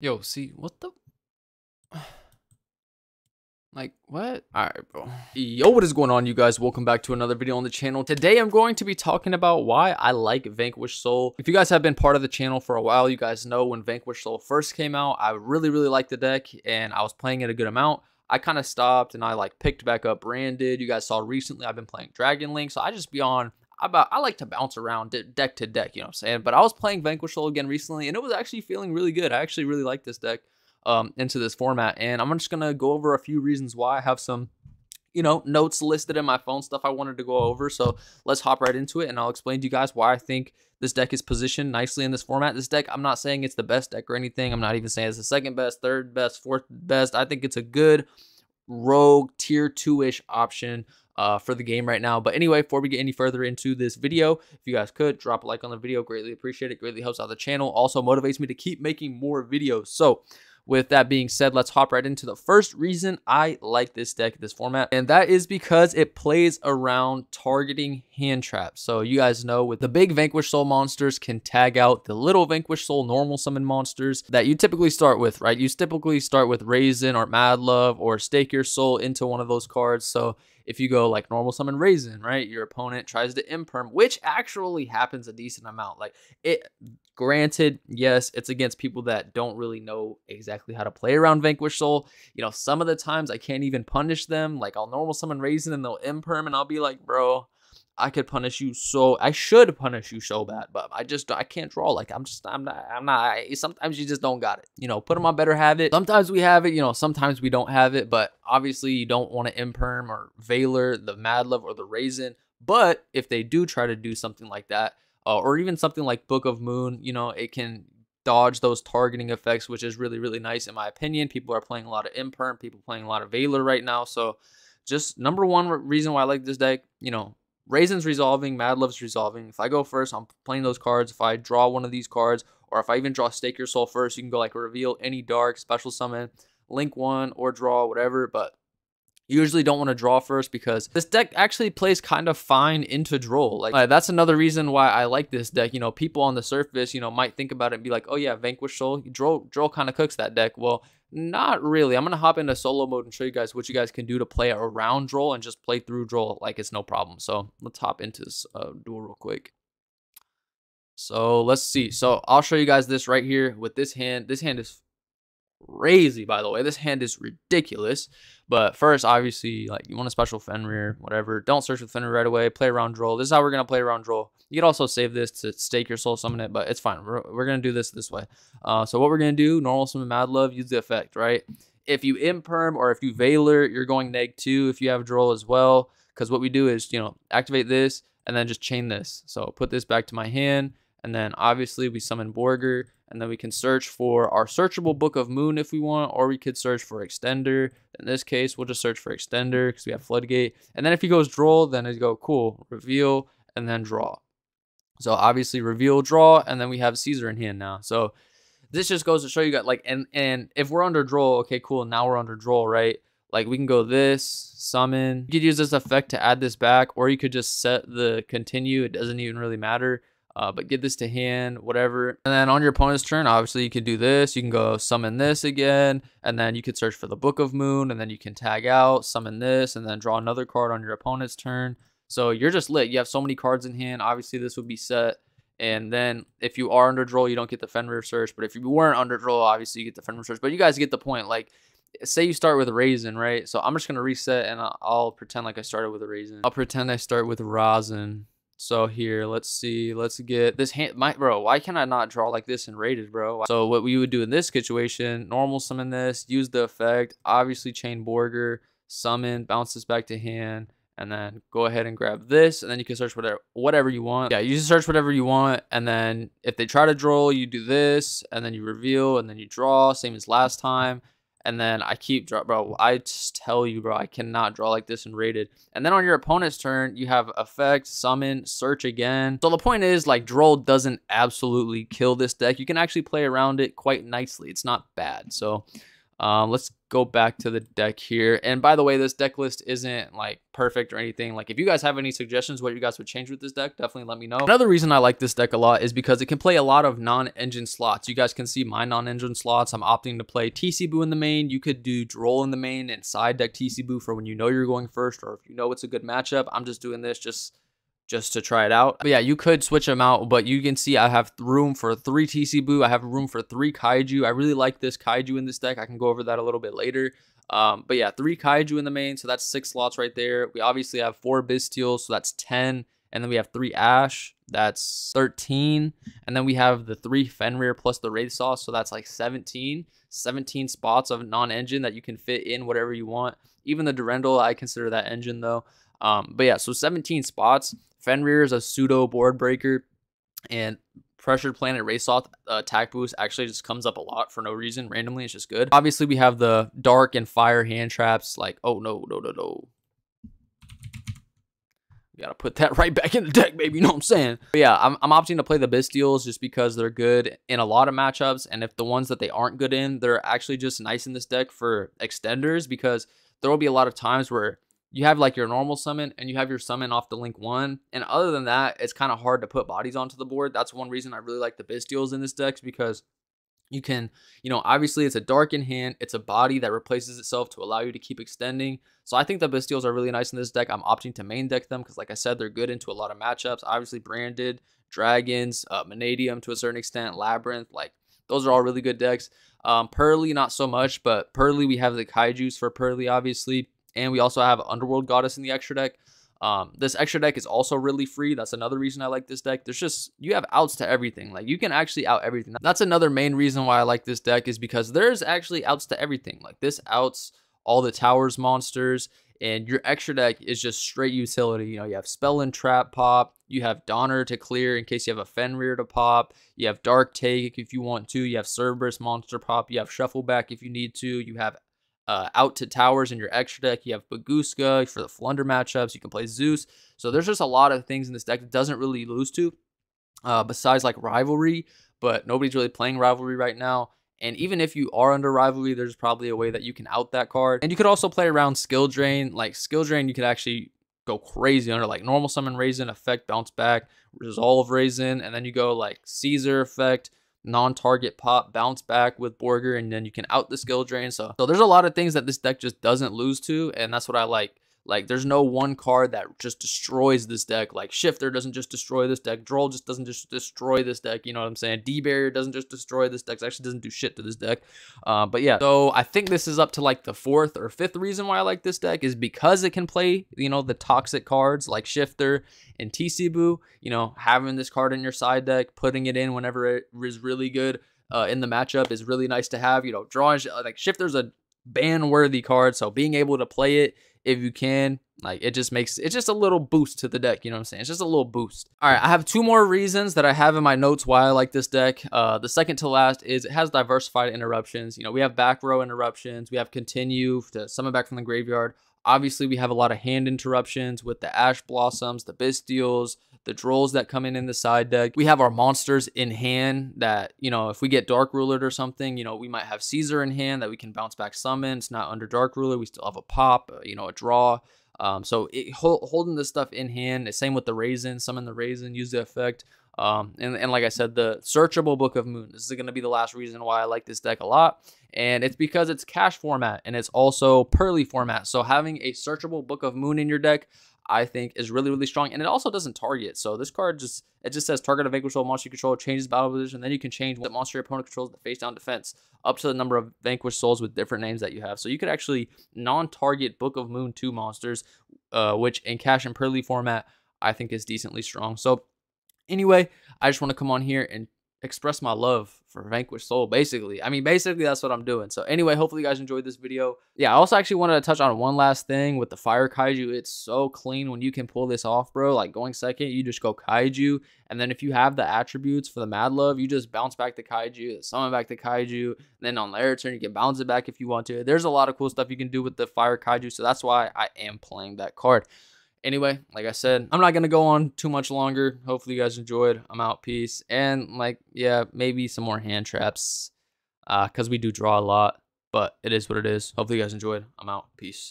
Yo, see, what the? Like, what? Alright, bro. Yo, what is going on, you guys? Welcome back to another video on the channel. Today, I'm going to be talking about why I like Vanquished Soul. If you guys have been part of the channel for a while, you guys know when Vanquished Soul first came out, I really liked the deck, and I was playing it a good amount. I kind of stopped, and I, like, picked back up Branded. You guys saw recently, I've been playing Dragon Link, so I just be on... I like to bounce around deck to deck, you know what I'm saying? But I was playing Vanquished Soul again recently, and it was actually feeling really good. I actually really like this deck. Into this format, and I'm just gonna go over a few reasons why. I have some, you know, notes listed in my phone, stuff I wanted to go over, so let's hop right into it, and I'll explain to you guys why I think this deck is positioned nicely in this format. This deck, I'm not saying it's the best deck or anything. I'm not even saying it's the second best, third best, fourth best. I think it's a good rogue tier 2-ish option for the game right now. But anyway, before we get any further into this video, if you guys could drop a like on the video, greatly appreciate it. Greatly helps out the channel, also motivates me to keep making more videos. So with that being said, let's hop right into the first reason I like this deck, this format, and that is because it plays around targeting hand traps. So you guys know with the big Vanquished Soul monsters can tag out the little Vanquished Soul normal summon monsters that you typically start with, right? You typically start with Raisin or Mad Love or Stake Your Soul into one of those cards. So if you go like normal summon Raisin, right, your opponent tries to imperm, which actually happens a decent amount. Like it, granted, yes, it's against people that don't really know exactly how to play around Vanquished Soul. You know, some of the times I can't even punish them. Like I'll normal summon Raisin and they'll imperm, and I'll be like, bro, I could punish you I should punish you so bad, but I can't draw. Like I'm not, sometimes you just don't got it. You know, put them on better have it. Sometimes we have it, you know, sometimes we don't have it, but obviously you don't want to imperm or Valor, the Mad Love, or the Raisin. But if they do try to do something like that, or even something like Book of Moon, you know, it can dodge those targeting effects, which is really nice in my opinion. People are playing a lot of imperm, people playing a lot of Valor right now. So just number one reason why I like this deck, you know, Raisin's resolving, Mad Love's resolving. If I go first, I'm playing those cards. If I draw one of these cards, or if I even draw Stake Your Soul first, you can go like reveal any dark, special summon, link one, or draw, whatever. But you usually don't want to draw first because this deck actually plays kind of fine into draw. Like that's another reason why I like this deck. You know, people on the surface, you know, might think about it and be like, oh yeah, Vanquished Soul, draw kind of cooks that deck. Well, not really. I'm going to hop into solo mode and show you guys what you guys can do to play around draw and just play through draw like it's no problem. So let's hop into this duel real quick. So let's see. So I'll show you guys this right here with this hand. This hand is crazy, by the way. This hand is ridiculous. But first, obviously, like you want a special Fenrir, whatever. Don't search with Fenrir right away. Play around draw. This is how we're gonna play around draw. You could also save this to Stake Your Soul, summon it, but it's fine. We're gonna do this way. So what we're gonna do? Normal summon Mad Love. Use the effect, right? If you imperm or if you Valor, you're going -2 if you have draw as well. Because what we do is, you know, activate this and then just chain this. So put this back to my hand, and then obviously we summon Borger. And then we can search for our searchable Book of Moon if we want, or we could search for Extender. In this case, we'll just search for Extender because we have Floodgate. And then if he goes draw, then it go cool, reveal, and then draw. So obviously reveal, draw, and then we have Caesar in hand now. So this just goes to show you guys, like, and if we're under draw, okay, cool, now we're under draw, right? Like we can go this, summon. You could use this effect to add this back, or you could just set the continue. It doesn't even really matter. But get this to hand, whatever. And then on your opponent's turn, obviously you could do this. You can go summon this again, and then you could search for the Book of Moon, and then you can tag out, summon this, and then draw another card on your opponent's turn. So you're just lit. You have so many cards in hand. Obviously this would be set. And then if you are under draw, you don't get the Fenrir search. But if you weren't under draw, obviously you get the Fenrir search. But you guys get the point. Like, say you start with a Raisin, right? So I'm just going to reset, and I'll pretend like I started with a Raisin. I'll pretend I start with Rosin. So here, let's see, let's get this hand. Bro, why can I not draw like this in rated, bro? So what we would do in this situation, normal summon this, use the effect, obviously chain Borger, summon, bounce this back to hand, and then go ahead and grab this, and then you can search whatever you want. Yeah, you just search whatever you want, and then if they try to draw, you do this, and then you reveal, and then you draw, same as last time. And then I keep draw, bro. I just tell you, bro, I cannot draw like this in rated. And then on your opponent's turn, you have effect, summon, search again. So the point is, like, draw doesn't absolutely kill this deck. You can actually play around it quite nicely. It's not bad. So Let's go back to the deck here. And by the way, this deck list isn't like perfect or anything. Like if you guys have any suggestions what you guys would change with this deck, definitely let me know. Another reason I like this deck a lot is because it can play a lot of non-engine slots. You guys can see my non-engine slots. I'm opting to play TC Boo in the main. You could do Droll in the main and side deck TC Boo for when you know you're going first, or if you know it's a good matchup. I'm just doing this just to try it out. But yeah, you could switch them out, but you can see I have room for 3 TC Boo. I have room for 3 Kaiju. I really like this Kaiju in this deck. I can go over that a little bit later. But yeah, 3 Kaiju in the main, so that's 6 slots right there. We obviously have 4 Bystials, so that's 10. And then we have 3 Ash, that's 13. And then we have the 3 Fenrir plus the Wraith Sauce, so that's like 17. 17 spots of non-engine that you can fit in whatever you want. Even the Durendal, I consider that engine though. But yeah, so 17 spots. Fenrir is a pseudo board breaker, and Pressured Planet Wraithsoth attack boost actually just comes up a lot for no reason. Randomly, it's just good. Obviously, we have the Dark and Fire hand traps. Like, oh no. You gotta put that right back in the deck, baby. You know what I'm saying? But yeah, I'm opting to play the Bystials just because they're good in a lot of matchups. And if the ones that they aren't good in, they're actually just nice in this deck for extenders, because there will be a lot of times where you have like your normal summon and you have your summon off the link 1. And other than that, it's kind of hard to put bodies onto the board. That's one reason I really like the Bystials in this deck, because you can, obviously it's a dark in hand. It's a body that replaces itself to allow you to keep extending. So I think the Bystials are really nice in this deck. I'm opting to main deck them because, like I said, they're good into a lot of matchups. Obviously Branded, Dragons, Vanadium to a certain extent, Labyrinth, like those are all really good decks. Pearly, not so much, but Pearly, we have the Kaijus for Pearly, obviously. And we also have Underworld Goddess in the extra deck. This extra deck is also really free. That's another reason I like this deck. You have outs to everything. Like you can actually out everything. That's another main reason why I like this deck, is because there's actually outs to everything. Like this outs all the towers monsters, and your extra deck is just straight utility. You have Spell and Trap pop. You have Donner to clear in case you have a Fenrir to pop. You have Dark Take if you want to. You have Cerberus monster pop. You have Shuffle Back if you need to. You have out to towers in your extra deck. You have Baguska for the Flunder matchups. You can play Zeus. So there's just a lot of things in this deck that doesn't really lose to, besides like Rivalry, but nobody's really playing Rivalry right now. And even if you are under Rivalry, there's probably a way that you can out that card. And you could also play around Skill Drain. Like Skill Drain, you could actually go crazy under like Normal Summon Raisin, Effect Bounce Back, Resolve Raisin, and then you go like Caesar Effect, non-target pop, bounce back with Borger, and then you can out the skill drain. So there's a lot of things that this deck just doesn't lose to, and that's what I like. Like there's no one card that just destroys this deck. Like Shifter doesn't just destroy this deck. Droll just doesn't just destroy this deck. You know what I'm saying? D-Barrier doesn't just destroy this deck. It actually doesn't do shit to this deck. But yeah, so I think this is up to like the 4th or 5th reason why I like this deck, is because it can play, the toxic cards like Shifter and TC Boo. Having this card in your side deck, putting it in whenever it is really good in the matchup is really nice to have. Drawing, like Shifter's a ban-worthy card, so being able to play it if you can, like it's just a little boost to the deck. You know what I'm saying? It's just a little boost. All right, I have 2 more reasons that I have in my notes why I like this deck. The second to last is it has diversified interruptions. We have back row interruptions. We have continue to summon back from the graveyard. Obviously, we have a lot of hand interruptions with the Ash Blossoms, the Bystials, the Drolls that come in the side deck. We have our monsters in hand that, if we get Dark Rulered or something, we might have Caesar in hand that we can bounce back summon. It's not under Dark Ruler. We still have a pop, a draw. So holding this stuff in hand, same with the Raisin. Summon the Raisin, use the effect. And like I said, the searchable Book of Moon. This is going to be the last reason why I like this deck a lot. And it's because it's cash format and it's also Pearly format. So having a searchable Book of Moon in your deck, I think, is really, really strong. And it also doesn't target. So this card just says target a Vanquished Soul monster you control, changes battle position. Then you can change what monster your opponent controls the face down defense up to the number of Vanquished Souls with different names that you have. So you could actually non-target Book of Moon 2 monsters, which in cash and Pearly format, I think is decently strong. So anyway, I just want to come on here and express my love for Vanquished Soul, basically. Basically, that's what I'm doing. So anyway, hopefully you guys enjoyed this video. Yeah, I also actually wanted to touch on one last thing with the Fire Kaiju. It's so clean when you can pull this off, bro. Like going second, you just go Kaiju. And then if you have the attributes for the Mad Love, you just bounce back the Kaiju, summon back the Kaiju. And then on their turn, you can bounce it back if you want to. There's a lot of cool stuff you can do with the Fire Kaiju. So that's why I am playing that card. Anyway, like I said, I'm not going to go on too much longer. Hopefully you guys enjoyed. I'm out. Peace. And yeah, maybe some more hand traps because we do draw a lot. but it is what it is. Hopefully you guys enjoyed. I'm out. Peace.